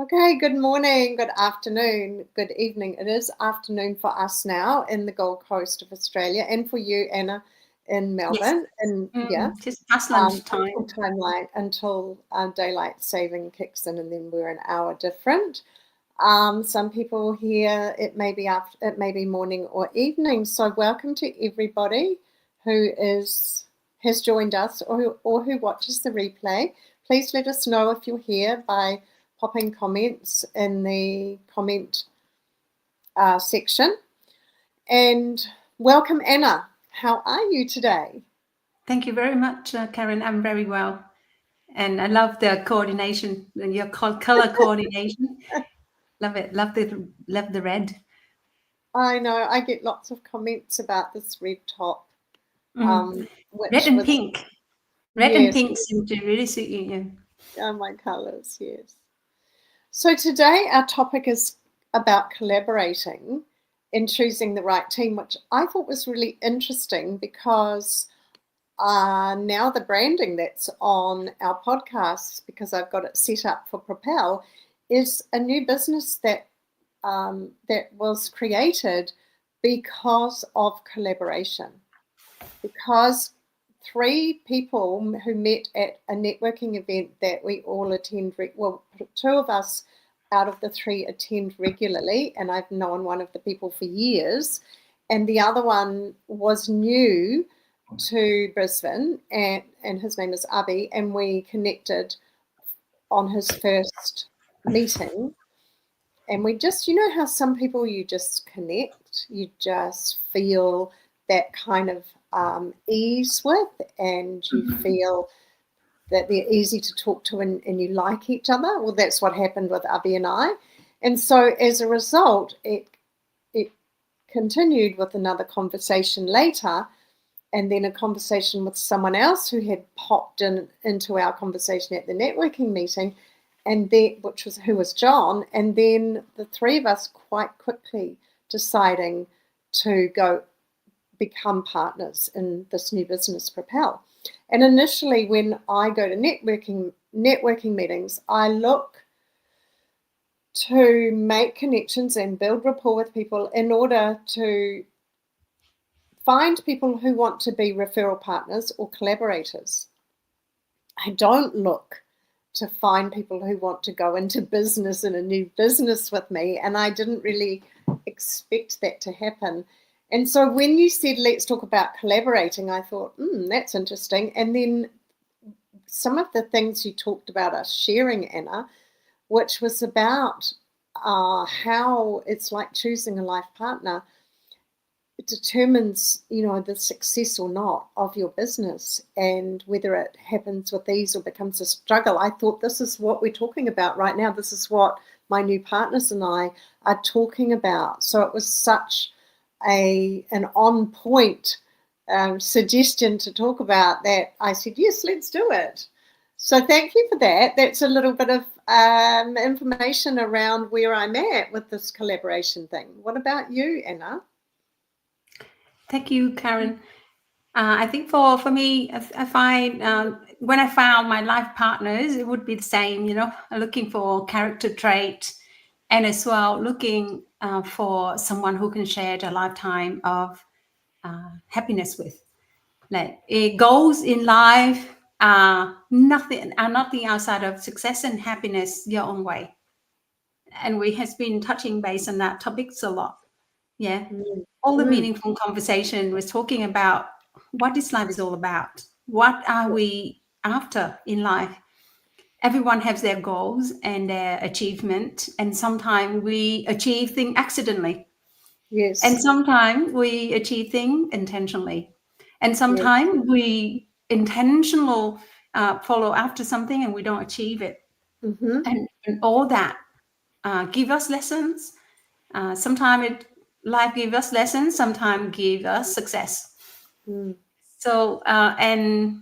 Okay, good morning, good afternoon, good evening. It is afternoon for us now in the Gold Coast of Australia, and for you, Anna, in Yes. Melbourne. And Just past lunchtime. Central timeline until daylight saving kicks in, and then we're an hour different. Some people here it may be morning or evening. So welcome to everybody who has joined us or who watches the replay. Please let us know if you're here by popping comments in the comment section. And welcome, Anna. How are you today? Thank you very much, Karen. I'm very well. And I love the coordination, your color coordination. Love it. Love the red. I know I get lots of comments about this red top. Red and pink. Red and pink seem to really suit you. My colours, yes. So today our topic is about collaborating and choosing the right team, which I thought was really interesting because now the branding that's on our podcast, because I've got it set up for Propel, is a new business that was created because of collaboration. Because three people who met at a networking event that we all attend, two of us out of the three attend regularly, and I've known one of the people for years, and the other one was new to Brisbane, and his name is Abi, and we connected on his first meeting. And we just, you know how some people you just connect, you just feel that kind of ease with, and you feel that they're easy to talk to and you like each other. Well, that's what happened with Abi and I. And so as a result, it continued with another conversation later, and then a conversation with someone else who had popped into our conversation at the networking meeting, and who was John, and then the three of us quite quickly deciding to go become partners in this new business, Propel. And initially, when I go to networking meetings, I look to make connections and build rapport with people in order to find people who want to be referral partners or collaborators. I don't look to find people who want to go into business in a new business with me, and I didn't really expect that to happen. And so when you said, let's talk about collaborating, I thought, that's interesting. And then some of the things you talked about us sharing, Anna, which was about how it's like choosing a life partner. It determines, the success or not of your business, and whether it happens with ease or becomes a struggle. I thought this is what we're talking about right now. This is what my new partners and I are talking about. So it was such an on point suggestion to talk about that I said, yes, let's do it. So thank you for that. That's a little bit of information around where I'm at with this collaboration thing. What about you, Anna? Thank you, Karen. I think for me, I find when I found my life partners, it would be the same, looking for character trait, and as well looking for someone who can share a lifetime of happiness with. Like goals in life are nothing outside of success and happiness your own way. And we has been touching base on that topics a lot. Yeah. All the meaningful conversation was talking about what this life is all about. What are we after in life? Everyone has their goals and their achievement, and sometimes we achieve things accidentally. Yes. And sometimes we achieve things intentionally. And sometimes we intentional follow after something and we don't achieve it. And all that give us lessons. Sometimes life give us lessons, sometimes give us success. So and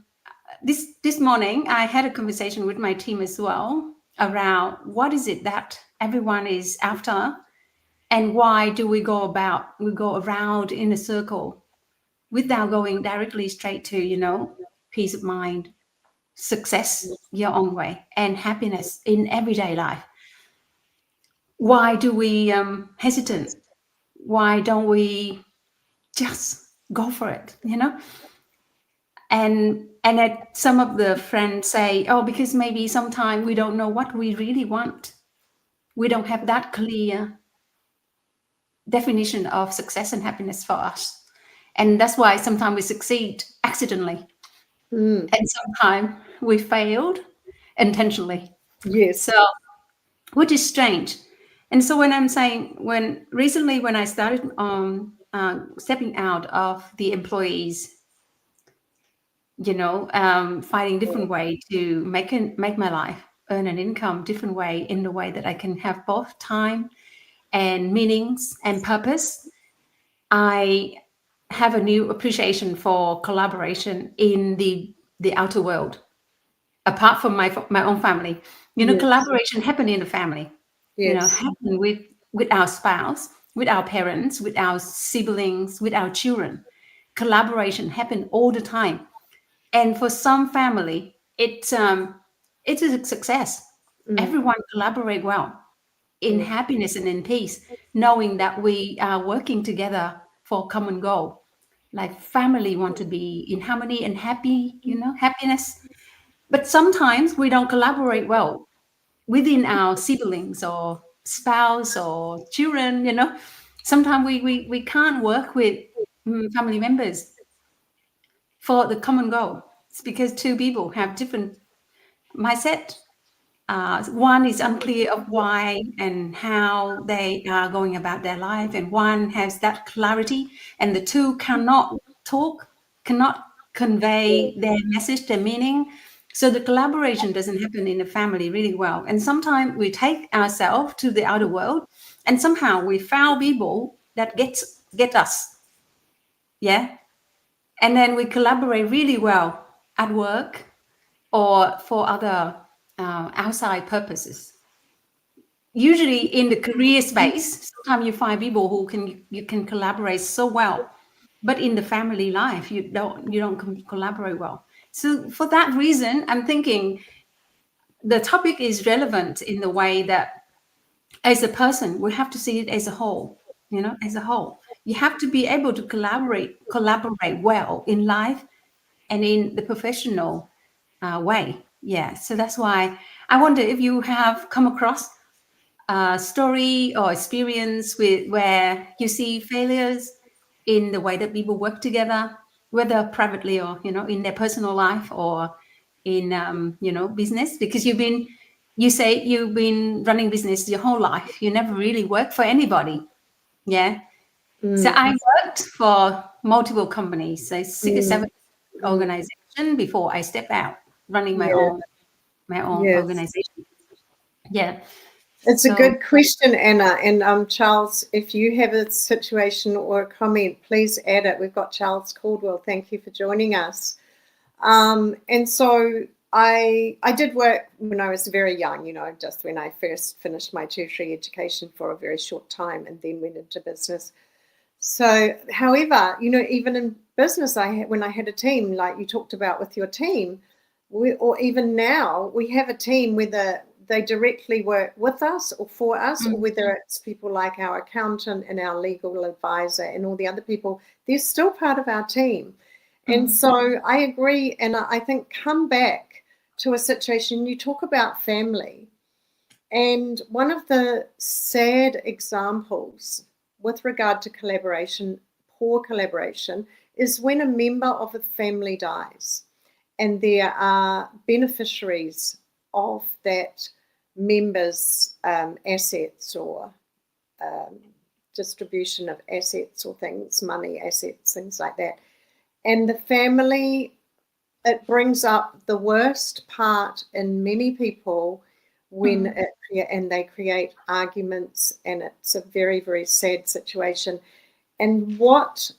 this morning I had a conversation with my team as well around what is it that everyone is after, and why do we go around in a circle without going directly straight to peace of mind, success your own way, and happiness in everyday life. why do we hesitate? Why don't we just go for it, you know? And that some of the friends say, oh, because maybe sometimes we don't know what we really want. We don't have that clear definition of success and happiness for us. And that's why sometimes we succeed accidentally. Mm. And sometimes we failed intentionally. Yes. So, which is strange. And so when I'm saying, when I started stepping out of the employees, finding different way to make my life, earn an income, different way, in the way that I can have both time and meanings and purpose, I have a new appreciation for collaboration in the outer world, apart from my own family. Yes. Collaboration happen in the family. Yes. Happen with our spouse, with our parents, with our siblings, with our children. Collaboration happen all the time. And for some family, it's a success. Mm. Everyone collaborate well in Yeah. happiness and in peace, knowing that we are working together for a common goal. Like family want to be in harmony and happy, happiness. But sometimes we don't collaborate well within our siblings or spouse or children. Sometimes we can't work with family members for the common goal. It's because two people have different mindset. One is unclear of why and how they are going about their life, and one has that clarity, and the two cannot talk, cannot convey their message, their meaning. So the collaboration doesn't happen in the family really well. And sometimes we take ourselves to the outer world, and somehow we found people that get us, yeah, and then we collaborate really well at work or for other outside purposes. Usually in the career space, sometimes you find people who you can collaborate so well, but in the family life, you don't collaborate well. So for that reason, I'm thinking the topic is relevant in the way that as a person, we have to see it as a whole. As a whole, you have to be able to collaborate well in life and in the professional way. Yeah. So that's why I wonder if you have come across a story or experience with where you see failures in the way that people work together, whether privately or in their personal life or in business, because you say you've been running business your whole life. You never really worked for anybody. Yeah. So Mm. I worked for multiple companies, so 6 or 7 Mm. Mm. organization before I step out running my Yeah. own Yes. organization. Yeah. It's a So good question, Anna. And Charles, if you have a situation or a comment, please add it. We've got Charles Caldwell. Thank you for joining us. And so I did work when I was very young, just when I first finished my tertiary education for a very short time and then went into business. So, however, even in business, when I had a team, like you talked about with your team, or even now, we have a team, whether they directly work with us or for us, or mm, whether it's people like our accountant and our legal advisor and all the other people, they're still part of our team. And mm, so I agree, and I think come back to a situation, you talk about family, and one of the sad examples with regard to collaboration, poor collaboration, is when a member of a family dies and there are beneficiaries of that member's assets or um, distribution of assets or things, money, assets, things like that. And the family, it brings up the worst part in many people when mm, and they create arguments, and it's a very, very sad situation. And what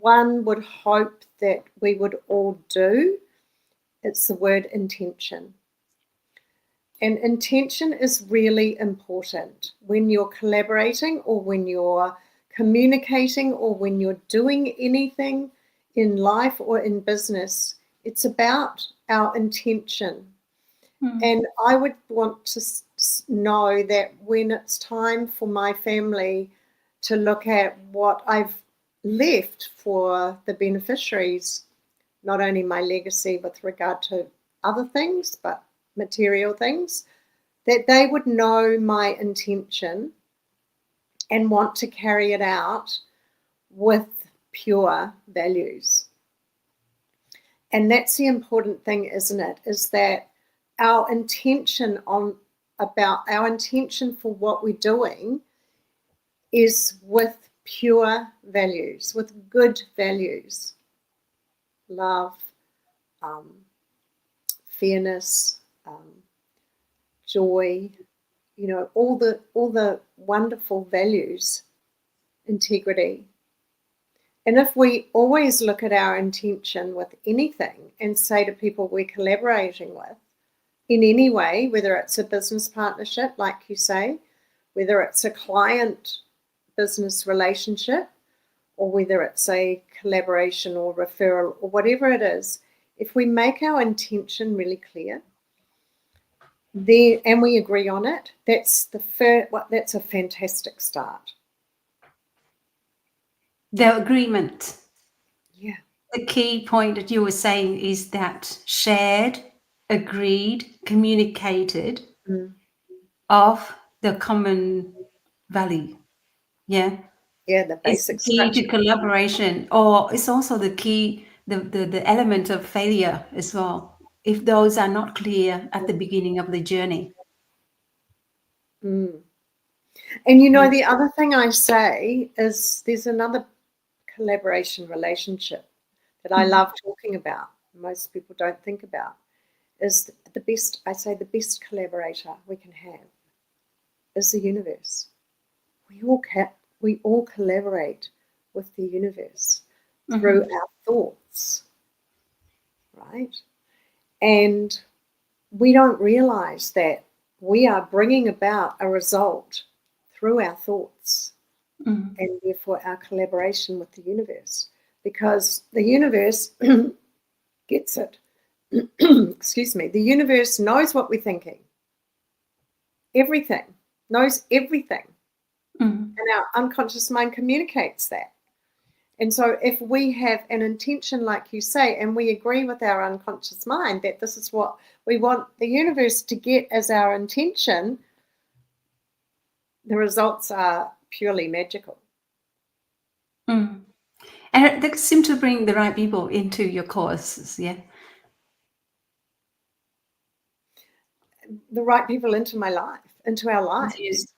one would hope that we would all do, it's the word intention. And intention is really important when you're collaborating or when you're communicating or when you're doing anything in life or in business. It's about our intention. And I would want to know that when it's time for my family to look at what I've left for the beneficiaries, not only my legacy with regard to other things, but material things, that they would know my intention and want to carry it out with pure values. And that's the important thing, isn't it? Is that our intention for what we're doing is with pure values, with good values, love, fairness, joy, all the wonderful values, integrity. And if we always look at our intention with anything and say to people we're collaborating with in any way, whether it's a business partnership, like you say, whether it's a client-business relationship, or whether it's a collaboration or referral or whatever it is, if we make our intention really clear and we agree on it, that's a fantastic start. The agreement. Yeah. The key point that you were saying is that shared, agreed, communicated of the common value. Yeah. Yeah, the It's basic the key structure. to collaboration, or it's also the key, the element of failure as well, if those are not clear at the beginning of the journey. And the other thing I say is there's another collaboration relationship that I love talking about, most people don't think about, is the best collaborator we can have is the universe. We all collaborate with the universe through our thoughts, right? And we don't realize that we are bringing about a result through our thoughts and therefore our collaboration with the universe, because the universe gets it. Excuse me. The universe knows what we're thinking. Everything. Knows everything. And our unconscious mind communicates that. And so if we have an intention, like you say, and we agree with our unconscious mind that this is what we want the universe to get as our intention, the results are purely magical. And that seems to bring the right people into your courses, yeah? The right people into my life, into our lives.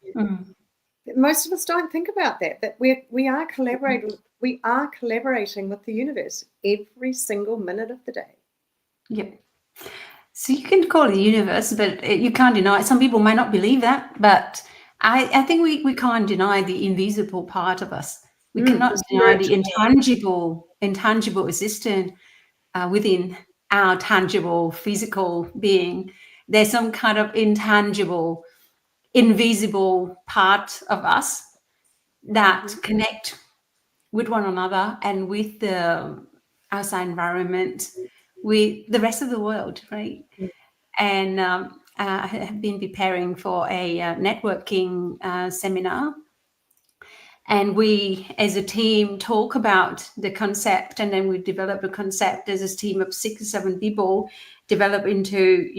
Most of us don't think about that we are collaborating. We are collaborating with the universe every single minute of the day. Yep. So you can call it the universe, but you can't deny it. Some people might not believe that, but I think we can't deny the invisible part of us. We cannot deny the intangible existence within our tangible physical being. There's some kind of intangible, invisible part of us that connect with one another and with the outside environment, with the rest of the world, right? And I have been preparing for a networking seminar. And we, as a team, talk about the concept, and then we develop a concept as a team of 6 or 7 people, develop into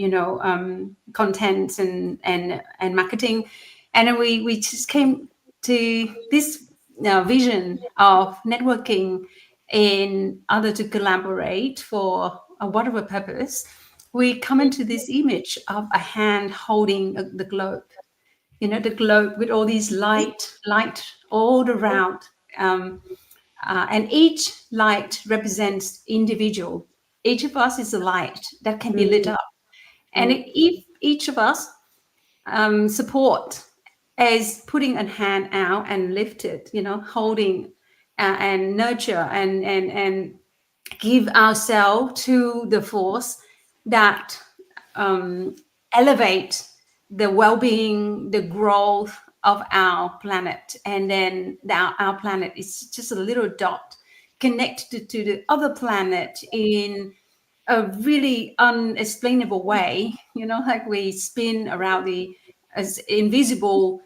content and marketing, and then we just came to this vision of networking in order to collaborate for whatever purpose. We come into this image of a hand holding the globe. The globe with all these light all around. And each light represents individual. Each of us is a light that can be lit up. And if each of us support as putting a hand out and lift it, holding and nurture and give ourselves to the force that elevate the well-being, the growth of our planet. And then our planet is just a little dot connected to the other planet in a really unexplainable way, like we spin around the as invisible,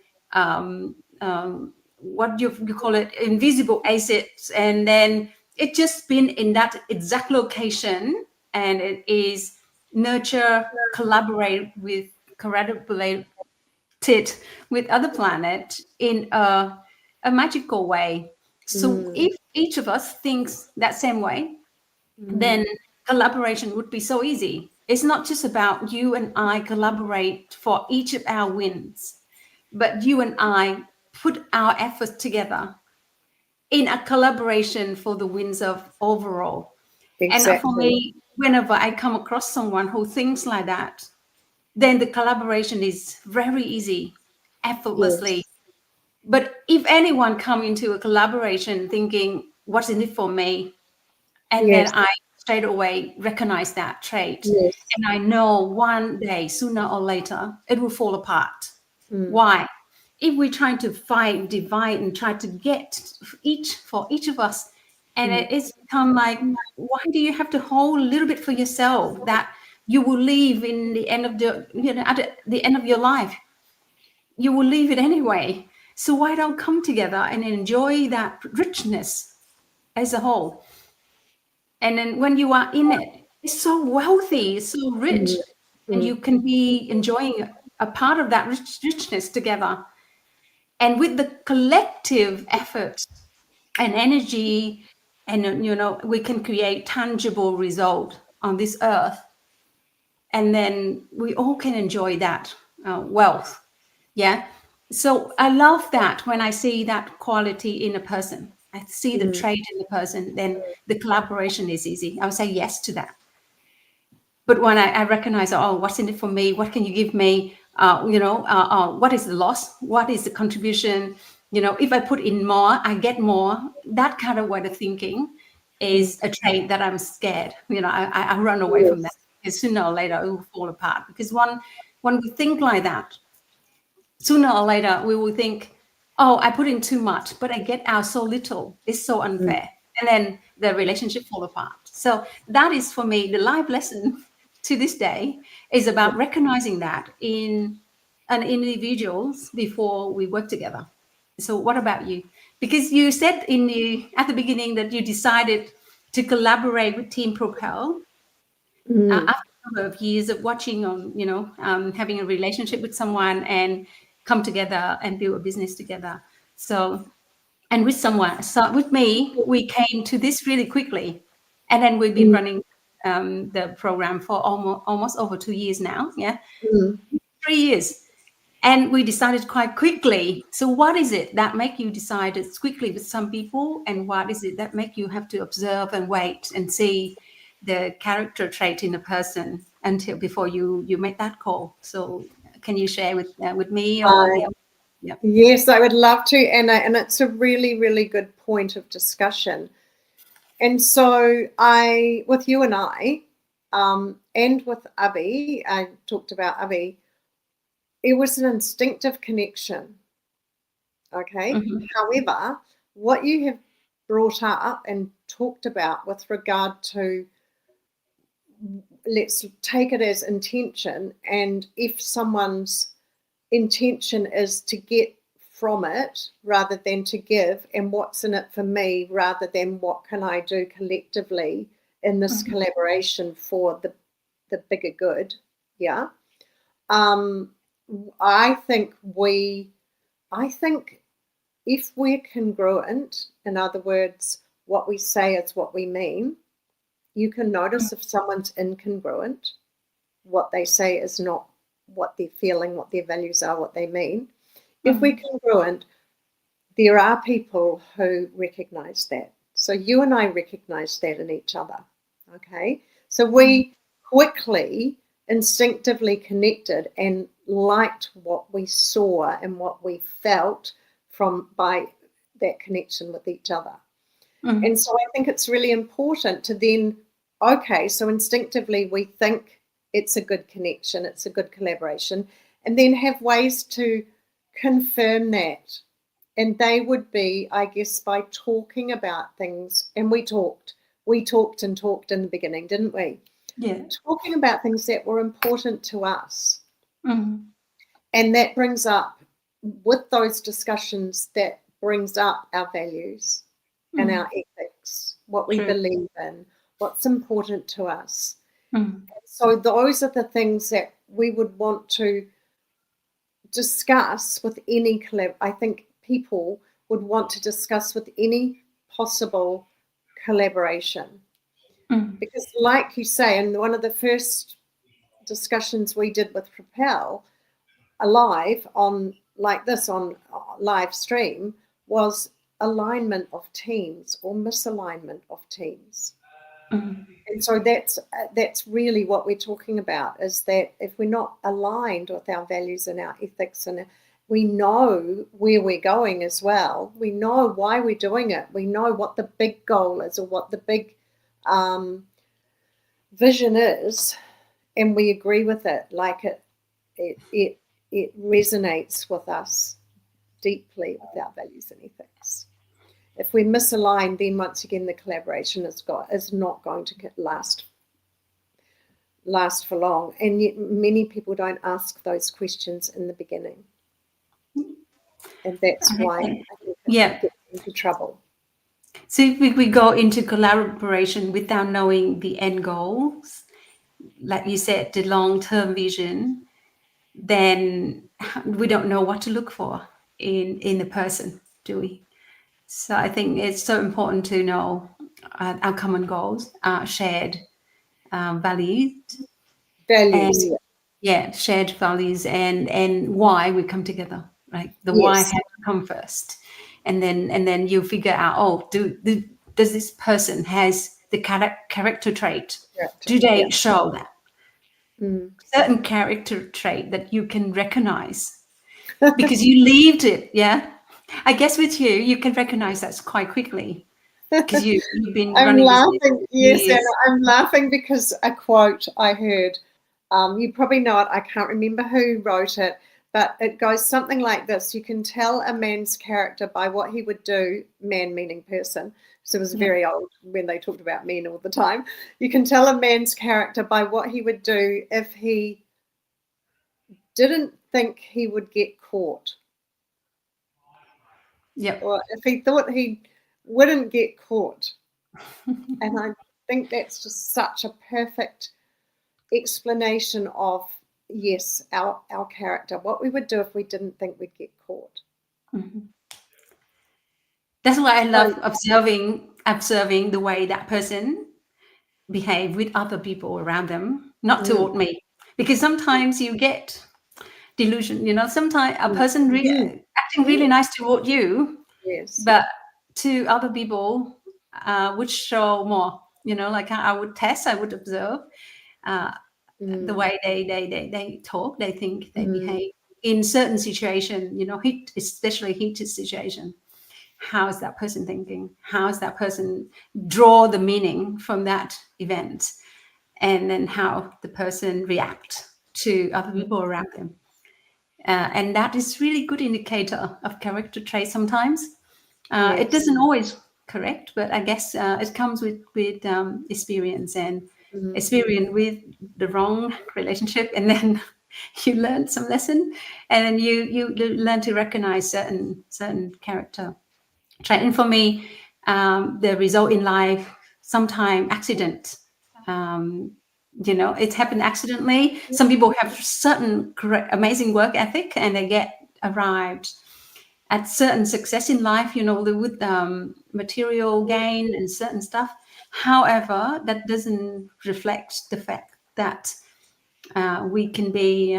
what you call it, invisible acids, and then it just spin in that exact location, and it is nurture, collaborated with other planet in a magical way. So Mm, if each of us thinks that same way, mm, then collaboration would be so easy. It's not just about you and I collaborate for each of our wins, but you and I put our efforts together in a collaboration for the wins of overall. And for exactly. me, whenever I come across someone who thinks like that, then the collaboration is very easy, effortlessly. Yes. But if anyone come into a collaboration thinking, what's in it for me? And then Yes. I straight away recognize that trait. Yes. And I know one day, sooner or later, it will fall apart. Mm, Why? If we're trying to fight, divide, and try to get each of us, and mm, it's become like, why do you have to hold a little bit for yourself that you will leave in the end of at the end of your life? You will leave it anyway. So why don't come together and enjoy that richness as a whole? And then when you are in it, it's so wealthy, it's so mm, rich, and mm, you can be enjoying a part of that richness together. And with the collective effort and energy, and we can create tangible result on this earth, and then we all can enjoy that wealth. Yeah. So I love that when I see that quality in a person. I see the mm, trait in the person, then the collaboration is easy. I would say yes to that. But when I recognize, oh, what's in it for me? What can you give me? What is the loss? What is the contribution? If I put in more, I get more. That kind of way of thinking mm. is a trait that I'm scared. I run away from that, Yes. because sooner or later it will fall apart. Because when we think like that, sooner or later we will think, oh, I put in too much, but I get out so little. It's so Mm, unfair. And then the relationship fall apart. So that is for me the life lesson to this day, is about recognizing that in an individuals before we work together. So what about you? Because you said at the beginning that you decided to collaborate with Team Propel mm, after a number of years of watching on, having a relationship with someone and come together and build a business together. So, and with someone, so with me, we came to this really quickly, and then we've been mm, running the program for almost over 2 years now. Yeah, mm. 3 years. And we decided quite quickly. So what is it that make you decide it quickly with some people, and what is it that make you have to observe and wait and see the character trait in a person until before you make that call? So can you share with me or I, the other? Yeah. yes, I would love to, Anna, and it's a really, really good point of discussion. And so with you and I, and with Abby, I talked about Abby, it was an instinctive connection. Okay. Mm-hmm. However, what you have brought up and talked about with regard to, let's take it as intention, and if someone's intention is to get from it rather than to give, and what's in it for me rather than what can I do collectively in this Mm-hmm. collaboration for the bigger good. Yeah. um i think we I think if we're congruent, in other words, what we say is what we mean, you can notice if someone's incongruent, what they say is not what they're feeling, what their values are, what they mean. If we're Mm-hmm. congruent, there are people who recognize that. So you and I recognize that in each other. Okay. So we quickly, instinctively connected and liked what we saw and what we felt from by that connection with each other. Mm-hmm. And so I think it's really important to then, okay, so instinctively we think it's a good connection, it's a good collaboration, and then have ways to confirm that. And they would be, I guess, by talking about things. And we talked and talked in the beginning, didn't we? Yeah. talking about things that were important to us. Mm. And that brings up, with those discussions, that brings up our values and our ethics, what we True. believe in, what's important to us. Mm. So those are the things that we would want to discuss with any I think people would want to discuss with any possible collaboration. Mm. Because like you say, and one of the first discussions we did with Propel alive on like this on live stream was alignment of teams or misalignment of teams. Mm. And so that's really what we're talking about, is that if we're not aligned with our values and our ethics, and we know where we're going as well, we know why we're doing it, we know what the big goal is or what the big vision is, and we agree with it, like it resonates with us deeply with our values and ethics. If we misalign, then once again the collaboration is not going to last for long, and yet many people don't ask those questions in the beginning, and that's why I think Yeah. it gets into trouble. So if we go into collaboration without knowing the end goals, like you said, the long-term vision, then we don't know what to look for in the person, do we? So I think it's so important to know our common goals, our shared values, Values, and shared values, and why we come together. Right, the why has yes, to come first, and then you figure out, oh, does this person has the character trait? character, Do yeah. they show that Mm. certain character trait that you can recognize because you lived it? Yeah, I guess with you, you can recognize that quite quickly because you've been I'm running business laughing, for yes, and years. I'm laughing because a quote I heard, you probably know it, I can't remember who wrote it, but it goes something like this: you can tell a man's character by what he would do, man meaning person, so it was Yeah. very old when they talked about men all the time. You can tell a man's character by what he would do if he didn't think he would get caught, Yep. or if he thought he wouldn't get caught. And I think that's just such a perfect explanation of, yes, our character, what we would do if we didn't think we'd get caught. Mhm. That's why I So, love observing the way that person behave with other people around them, not mm, toward me. Because sometimes you get delusion, sometimes a mm, person mm, acting really mm, nice toward you, yes. but to other people would show more, like I would test, I would observe uh, the Mm, way they talk, they think, they mm, behave in certain situation, especially heated situation. How is that person thinking? How is that person draw the meaning from that event? And then how the person react to other people around them. And that is really good indicator of character traits sometimes. It yes. doesn't always correct, but I guess it comes with experience and Mm, experience with the wrong relationship, and then you learn some lesson, and then you learn to recognize certain character trait. And for me, the result in life, sometime accident. Um, it happened accidentally. Some people have certain amazing work ethic, and they get arrived at certain success in life, with material gain and certain stuff. However, that doesn't reflect the fact that we can be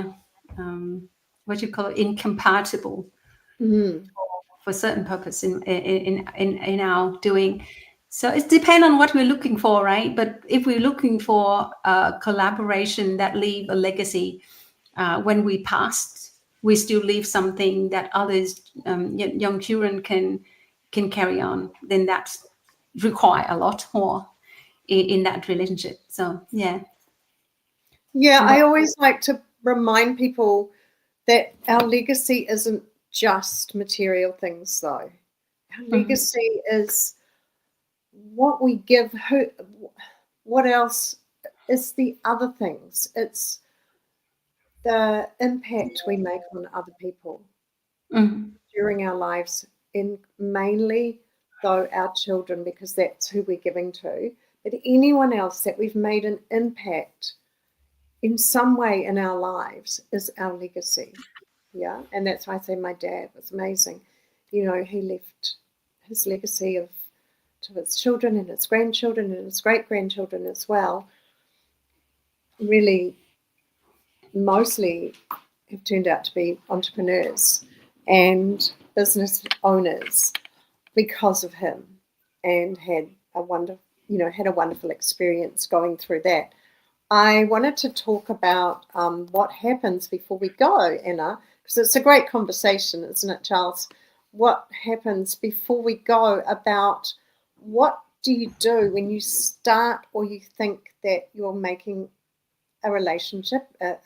what you call it, incompatible mm, for certain purpose in our doing. So it depends on what we're looking for, right? But if we're looking for a collaboration that leave a legacy, when we passed, we still leave something that others, young children can carry on. Then that require a lot more in that relationship. So yeah. yeah, And I what? always like to remind people that our legacy isn't just material things, though. Our Mhm. legacy is what we give, what else it's the other things. It's the impact we make on other people during our lives, in mainly though our children, because that's who we're giving to, but anyone else that we've made an impact in some way in our lives is our legacy. Yeah, and that's why I say my dad was amazing. He left his legacy to his children and his grandchildren and his great-grandchildren as well. Really, mostly have turned out to be entrepreneurs and business owners because of him, and had a wonderful experience going through that. I wanted to talk about what happens before we go, Anna, because it's a great conversation, isn't it, Charles? What happens before we go, about what do you do when you start or you think that you're making a relationship, a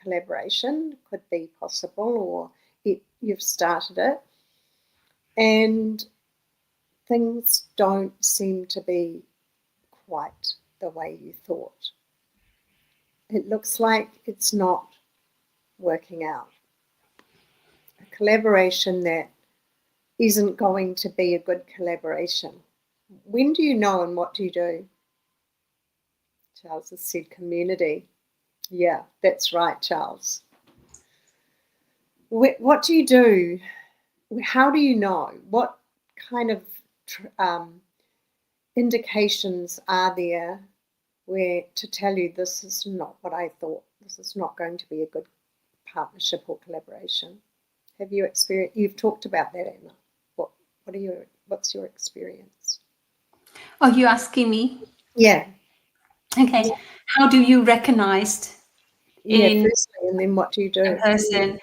collaboration could be possible, or you've started it, and things don't seem to be quite the way you thought. It looks like it's not working out. A collaboration that isn't going to be a good collaboration. When do you know, and what do you do? Charles has said community. Yeah, that's right, Charles. What do you do? How do you know? What kind of indications are there where to tell you this is not what I thought? This is not going to be a good partnership or collaboration. Have you experienced? You've talked about that, Anna. What's your experience? Oh, you're asking me? Yeah. Okay. Yeah. How do you recognize firstly, and then what do you do? A person.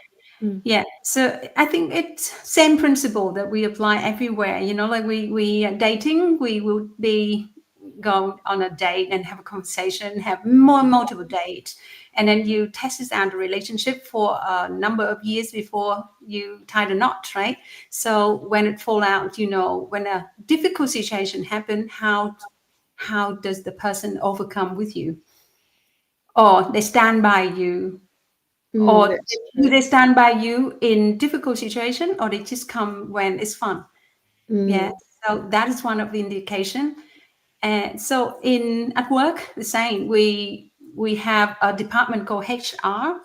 Yeah. So I think it's same principle that we apply everywhere. Like we are dating, we will be go on a date and have a conversation, have multiple dates, and then you test out the relationship for a number of years before you tie the knot, right? So when it fall out, when a difficult situation happen, how does the person overcome with you, or they stand by you, or do they stand by you in difficult situation, or they just come when it's fun? Yeah. So that is one of the indication. And so at work, the same. We have a department called HR,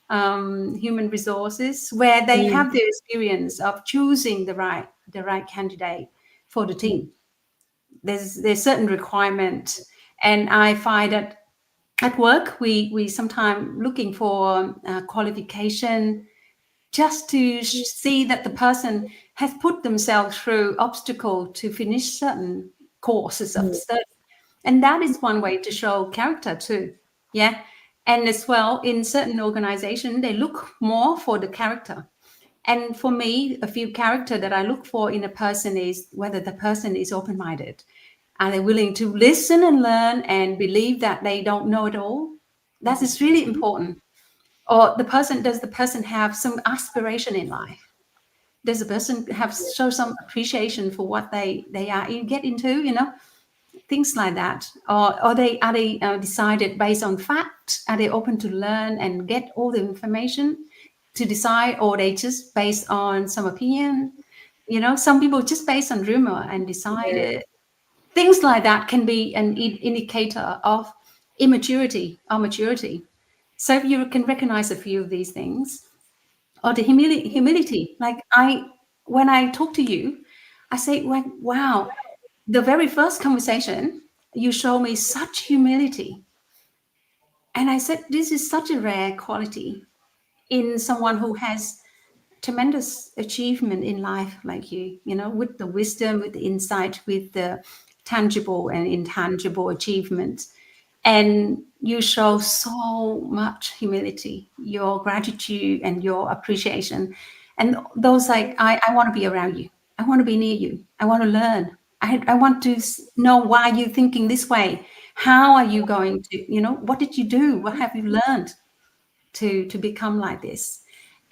human resources, where they have the experience of choosing the right candidate for the team. There's certain requirement, and I find that at work we sometimes looking for qualification, just to see that the person has put themselves through obstacle to finish certain courses of study. And that is one way to show character too. Yeah. And as well, in certain organization, they look more for the character. And for me, a few character that I look for in a person is whether the person is open-minded. Are they willing to listen and learn and believe that they don't know it all? That is really important. Or does the person have some aspiration in life? Does the person show some appreciation for what they get into, things like that? Or are they decided based on fact? Are they open to learn and get all the information to decide, or they just based on some opinion? Some people just based on rumor and decided. Things like that can be an indicator of immaturity or maturity. So if you can recognize a few of these things, or the humility, like when I talk to you, I say, like, wow, the very first conversation, you show me such humility. And I said, this is such a rare quality in someone who has tremendous achievement in life like you, with the wisdom, with the insight, with the tangible and intangible achievements. And you show so much humility, your gratitude and your appreciation. And those, like, I want to be around you. I want to be near you. I want to learn. I want to know why you're thinking this way. How are you going to, what did you do? What have you learned to become like this?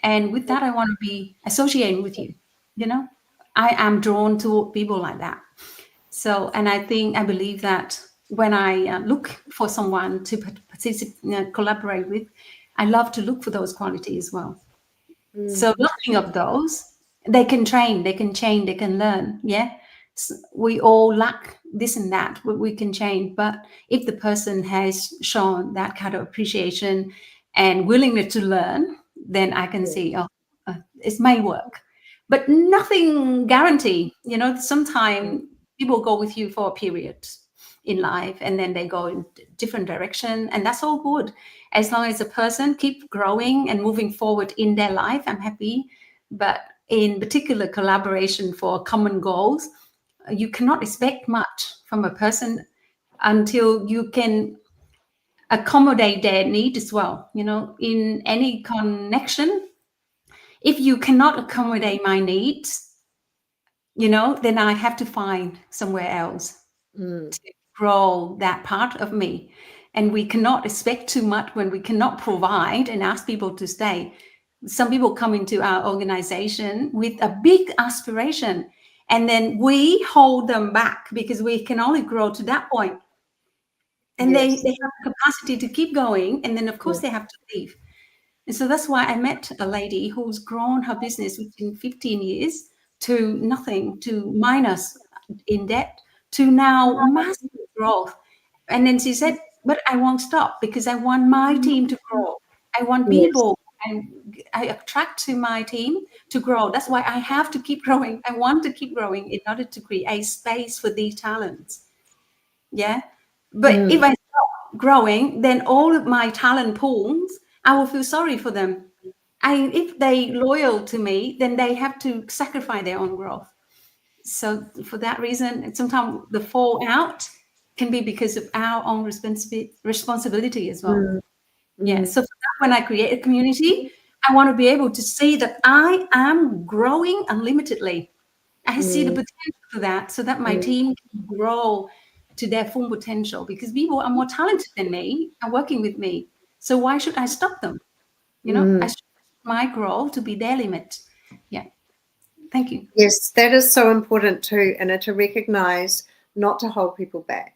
And with that, I want to be associating with you. I am drawn to people like that. So, and I believe that when I look for someone to collaborate with, I love to look for those qualities as well. So nothing of those, they can train, they can change, they can learn. Yeah. We all lack this and that, we can change. But if the person has shown that kind of appreciation and willingness to learn, then I can see, oh, it may work. But nothing guarantee. Sometimes people go with you for a period in life and then they go in different direction, and that's all good. As long as a person keep growing and moving forward in their life, I'm happy. But in particular collaboration for common goals, you cannot expect much from a person until you can accommodate their need as well. In any connection, if you cannot accommodate my needs, then I have to find somewhere else to grow that part of me. And we cannot expect too much when we cannot provide and ask people to stay. Some people come into our organization with a big aspiration, and then we hold them back because we can only grow to that point. And they have the capacity to keep going. And then, of course, they have to leave. And so that's why I met a lady who's grown her business within 15 years to nothing, to minus in debt, to now massive growth. And then she said, but I won't stop because I want my team to grow. I want people, and I attract to my team to grow. That's why I have to keep growing. I want to keep growing in order to create space for these talents. Yeah. But if I stop growing, then all of my talent pools, I will feel sorry for them. And if they loyal to me, then they have to sacrifice their own growth. So for that reason, sometimes the fallout can be because of our own responsibility as well. Yeah. So for that, when I create a community, I want to be able to see that I am growing unlimitedly. I see the potential for that, so that my team can grow to their full potential, because people are more talented than me are working with me. So why should I stop them? I should my growth to be their limit. Yeah. Thank you. Yes, that is so important too, and to recognize not to hold people back,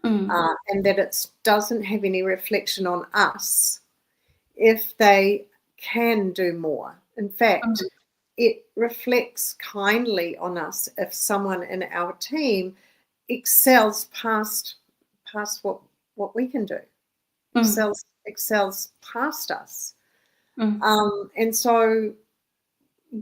and that it doesn't have any reflection on us if they can do more. In fact, it reflects kindly on us if someone in our team excels past what we can do, excels past us. And so,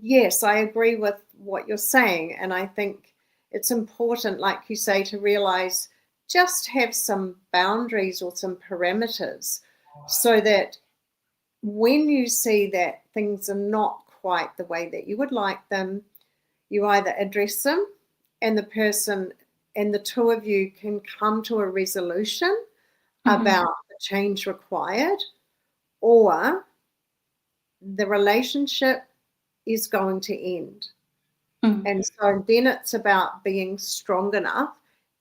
yes, I agree with what you're saying, and I think it's important, like you say, to realize just have some boundaries or some parameters so that when you see that things are not quite the way that you would like them, you either address them and the person and the two of you can come to a resolution about the change required, or the relationship is going to end. And so then it's about being strong enough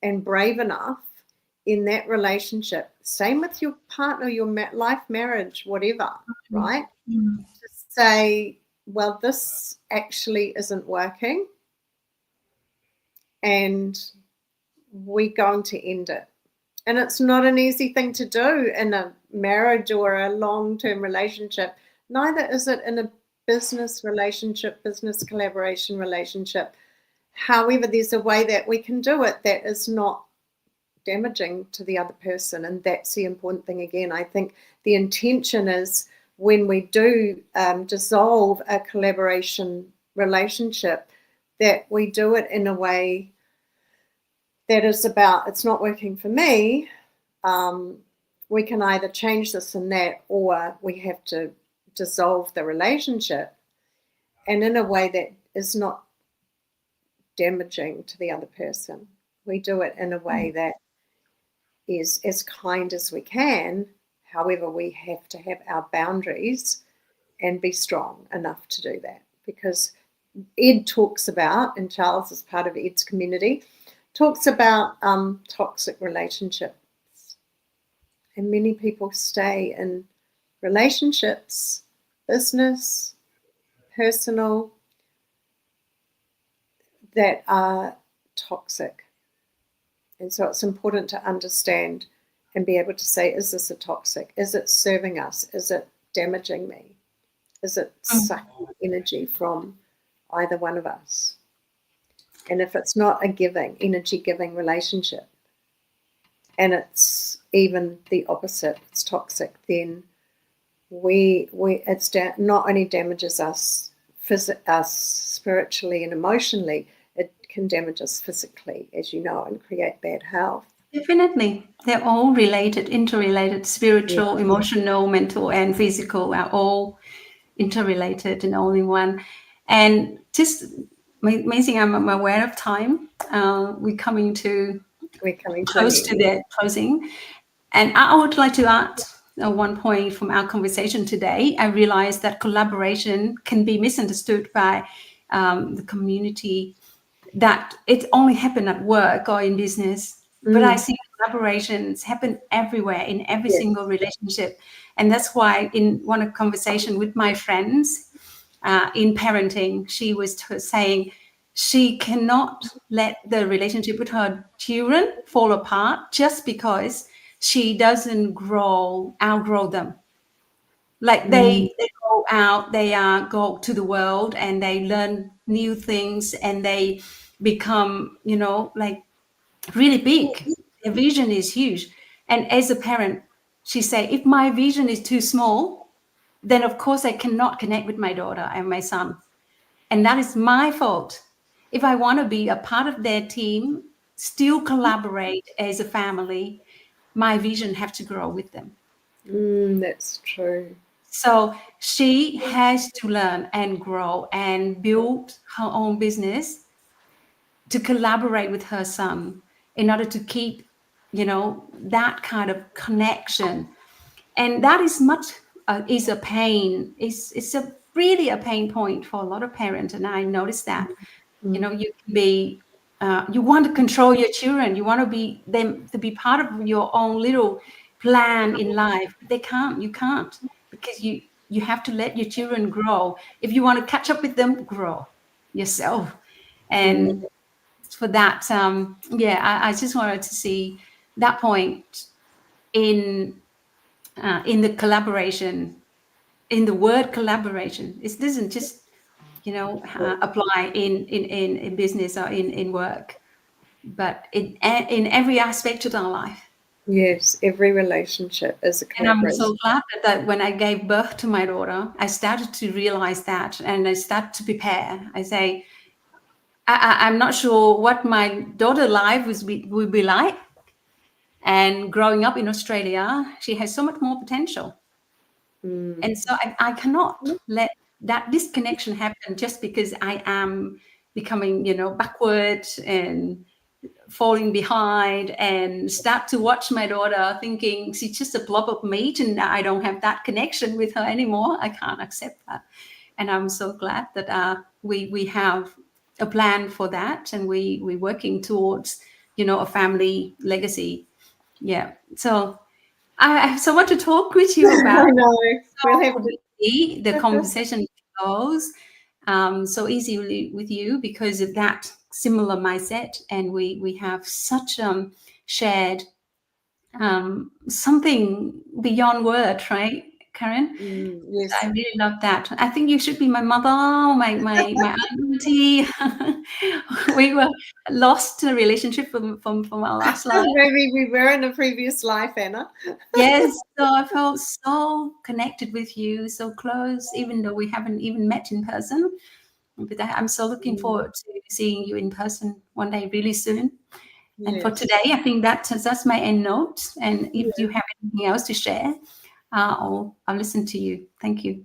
and brave enough in that relationship. Same with your partner, your life, marriage, whatever, right? To say, well, this actually isn't working and we're going to end it. And it's not an easy thing to do in a marriage or a long-term relationship. Neither is it in a business relationship, business collaboration relationship. However, there's a way that we can do it that is not damaging to the other person, and that's the important thing. Again, I think the intention is when we do dissolve a collaboration relationship, that we do it in a way that is about, it's not working for me. We can either change this and that, or we have to dissolve the relationship, and in a way that is not damaging to the other person. We do it in a way that is as kind as we can. However, we have to have our boundaries and be strong enough to do that, because Ed talks about, and Charles is part of Ed's community, talks about toxic relationships. And many people stay in relationships, business, personal, that are toxic. And so it's important to understand and be able to say, is this a toxic? Is it serving us? Is it damaging me? Is it sucking energy from either one of us? And if it's not a giving, energy giving relationship, and it's even the opposite, it's toxic, then not only damages us spiritually and emotionally, it can damage us physically, as you know, and create bad health. Definitely. They're all related, interrelated, spiritual, emotional, mental, and physical are all interrelated in all in one. And just amazing, I'm aware of time. We're coming close to the closing. And I would like to add one point from our conversation today. I realized that collaboration can be misunderstood by the community, that it only happened at work or in business. But I see collaborations happen everywhere in every single relationship. And that's why in one conversation with my friends in parenting, she was saying she cannot let the relationship with her children fall apart just because she doesn't outgrow them. Like they go out, they go to the world and they learn new things and they become, like really big. Their vision is huge. And as a parent, she said, if my vision is too small, then of course I cannot connect with my daughter and my son. And that is my fault. If I want to be a part of their team, still collaborate as a family, my vision have to grow with them. That's true. So she has to learn and grow and build her own business to collaborate with her son in order to keep, that kind of connection. And that is is a pain. It's really a pain point for a lot of parents. And I noticed that, you can be, you want to control your children. You want to be them to be part of your own little plan in life. You can't, because you have to let your children grow. If you want to catch up with them, grow yourself. And for that, I just wanted to see that point in the collaboration, in the word collaboration. It doesn't just apply in business or in work, but in every aspect of our life. Yes, every relationship is a And I'm collaboration. so glad that when I gave birth to my daughter, I started to realize that, and I started to prepare. I say, I'm not sure what my daughter's life would be like. And growing up in Australia, she has so much more potential. And so I cannot let that disconnection happen just because I am becoming, backward and falling behind, and start to watch my daughter thinking she's just a blob of meat and I don't have that connection with her anymore. I can't accept that. And I'm so glad that we have a plan for that, and we're working towards, a family legacy. Yeah. So I have so much to talk with you about. I know. We'll have So easy, the conversation goes so easily with you because of that similar mindset, and we have such shared something beyond word, right, Karen? yes. I really love that. I think you should be my mother, my auntie. We were lost in a relationship from our last life. Maybe we were in a previous life, Anna. Yes, so I felt so connected with you, so close, even though we haven't even met in person. But I'm so looking forward to seeing you in person one day really soon. And for Yes. today, I think that's my end note. And if you have anything else to share, I'll listen to you. Thank you.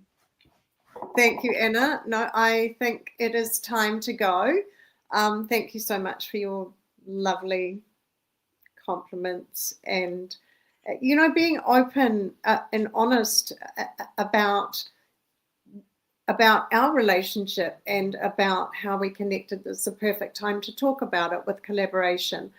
Thank you, Anna. No, I think it is time to go. Thank you so much for your lovely compliments and, being open and honest about our relationship and about how we connected. This is the perfect time to talk about it with collaboration.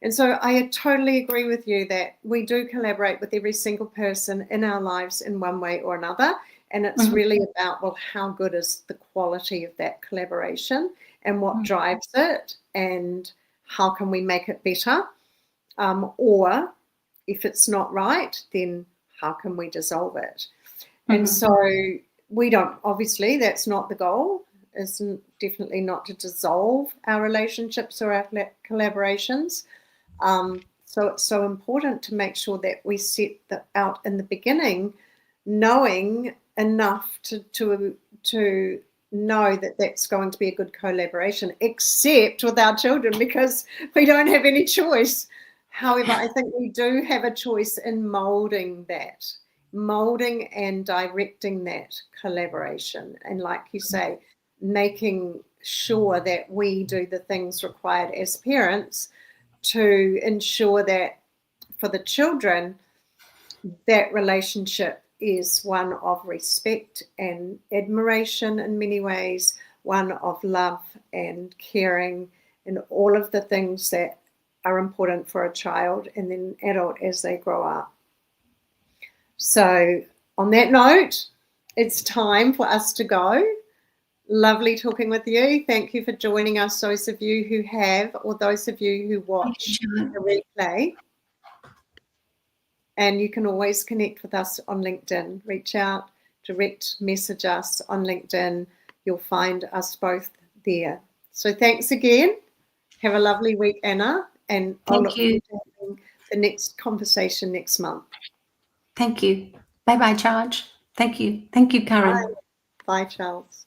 And so I totally agree with you that we do collaborate with every single person in our lives in one way or another. And it's really about, well, how good is the quality of that collaboration and what drives it and how can we make it better? Or if it's not right, then how can we dissolve it? And Mm-hmm. so we don't, obviously, that's not the goal. It's definitely not to dissolve our relationships or our collaborations. So it's so important to make sure that we set out in the beginning, knowing enough to know that that's going to be a good collaboration, except with our children, because we don't have any choice. However, I think we do have a choice in molding and directing that collaboration. And like you say, making sure that we do the things required as parents to ensure that for the children, that relationship is one of respect and admiration in many ways, one of love and caring, and all of the things that are important for a child and then adult as they grow up. So on that note, it's time for us to go. Lovely talking with you. Thank you for joining us, those of you who have, or those of you who watch the replay. And you can always connect with us on LinkedIn. Reach out, direct message us on LinkedIn. You'll find us both there. So thanks again. Have a lovely week, Anna. And I'll look forward to having the next conversation next month. Thank you. Bye-bye, Charles. Thank you. Thank you, Karen. Bye, Charles.